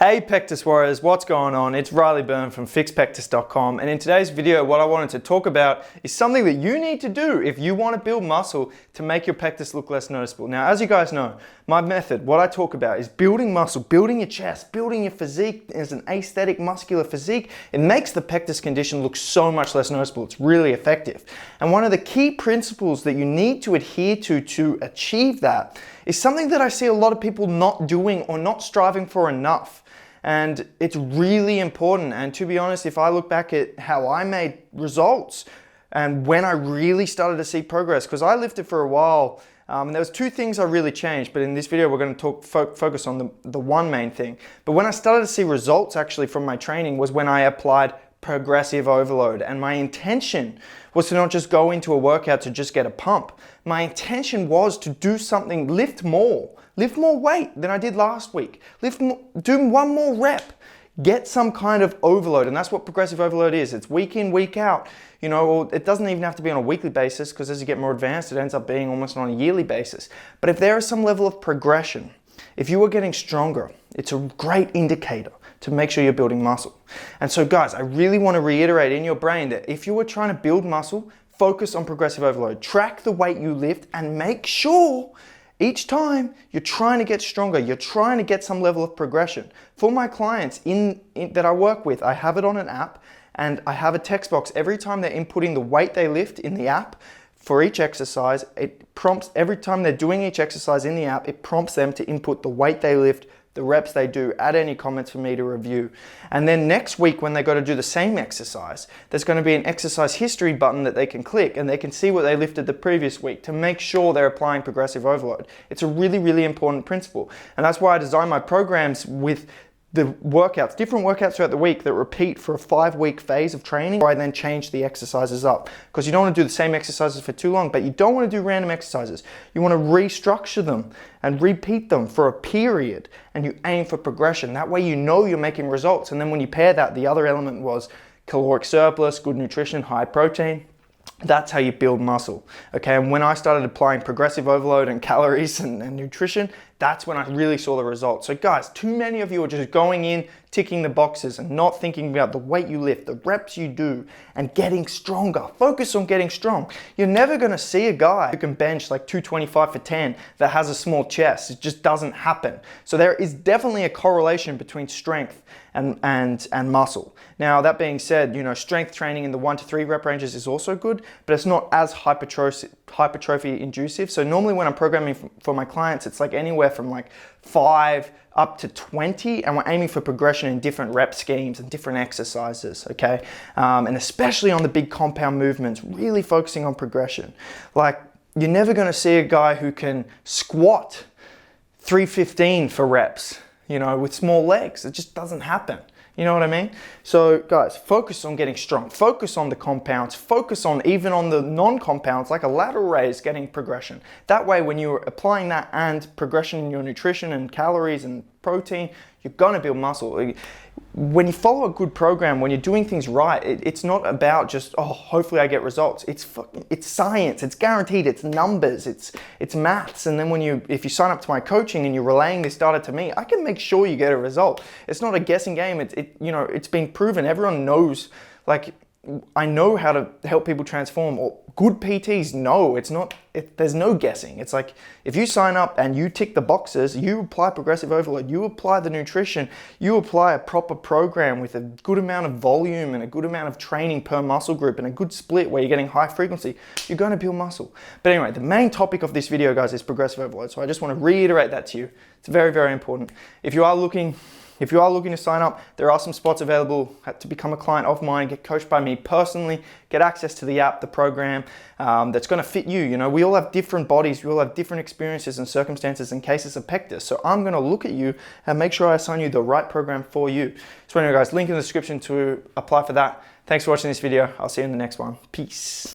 Hey Pectus Warriors, what's going on? It's Byrne from FixPectus.com, and in today's video what I wanted to talk about is something that you need to do if you want to build muscle to make your pectus look less noticeable. Now, as you guys know, my method, what I talk about is building muscle, building your chest, building your physique as an aesthetic muscular physique. It makes the pectus condition look so much less noticeable. It's really effective. And one of the key principles that you need to adhere to achieve that is something that I see a lot of people not doing or not striving for enough. And it's really important. And to be honest, if I look back at how I made results and when I really started to see progress, because I lifted for a while, and there was two things I really changed, but in this video we're going to focus on the one main thing. But when I started to see results actually from my training was when I applied progressive overload, and my intention was to not just go into a workout to just get a pump. My intention was to do something, lift more weight than I did last week, do one more rep, get some kind of overload. And that's what progressive overload is. It's week in, week out, you know, or it doesn't even have to be on a weekly basis, because as you get more advanced it ends up being almost on a yearly basis. But if there is some level of progression, if you are getting stronger, it's a great indicator to make sure you're building muscle. And so guys, I really want to reiterate in your brain that if you are trying to build muscle, focus on progressive overload. Track the weight you lift and make sure each time you're trying to get stronger, you're trying to get some level of progression. For my clients that I work with, I have it on an app, and I have a text box every time they're inputting the weight they lift in the app. For each exercise, it prompts, every time they're doing each exercise in the app, it prompts them to input the weight they lift, the reps they do, add any comments for me to review. And then next week when they go to do the same exercise, there's going to be an exercise history button that they can click, and they can see what they lifted the previous week to make sure they're applying progressive overload. It's a really, really important principle. And that's why I design my programs with the workouts, different workouts throughout the week that repeat for a 5-week phase of training, where I then change the exercises up. Because you don't want to do the same exercises for too long, but you don't want to do random exercises. You want to restructure them and repeat them for a period, and you aim for progression. That way you know you're making results. And then when you pair that, the other element was caloric surplus, good nutrition, high protein. That's how you build muscle, okay? And when I started applying progressive overload and calories and nutrition, that's when I really saw the results. So guys, too many of you are just going in, ticking the boxes and not thinking about the weight you lift, the reps you do, and getting stronger. Focus on getting strong. You're never gonna see a guy who can bench like 225 for 10 that has a small chest. It just doesn't happen. So there is definitely a correlation between strength and muscle. Now, that being said, you know, strength training in the 1 to 3 rep ranges is also good, but it's not as hypertrophy inducive. So normally when I'm programming for my clients, it's like anywhere from like 5 up to 20, and we're aiming for progression in different rep schemes and different exercises, okay? And especially on the big compound movements, really focusing on progression. Like, you're never gonna see a guy who can squat 315 for reps, you know, with small legs. It just doesn't happen. You know what I mean? So guys, focus on getting strong. Focus on the compounds. Focus on even on the non-compounds, like a lateral raise, getting progression. That way, when you're applying that and progression in your nutrition and calories and protein, you're gonna build muscle. When you follow a good program, when you're doing things right, it's not about just, oh, hopefully I get results. It's science, it's guaranteed, it's numbers, it's maths. And then if you sign up to my coaching and you're relaying this data to me, I can make sure you get a result. It's not a guessing game. You know, it's been proven. Everyone knows, like, I know how to help people transform, or good PTs know there's no guessing. It's like, if you sign up and you tick the boxes, you apply progressive overload, you apply the nutrition, you apply a proper program with a good amount of volume and a good amount of training per muscle group and a good split where you're getting high frequency, you're going to build muscle. But anyway, the main topic of this video, guys, is progressive overload. So I just want to reiterate that to you. It's very, very important. If you are looking to sign up, there are some spots available to become a client of mine, get coached by me personally, get access to the app, the program that's going to fit you. You know, we all have different bodies, we all have different experiences and circumstances and cases of pectus. So I'm going to look at you and make sure I assign you the right program for you. So anyway, guys, link in the description to apply for that. Thanks for watching this video. I'll see you in the next one. Peace.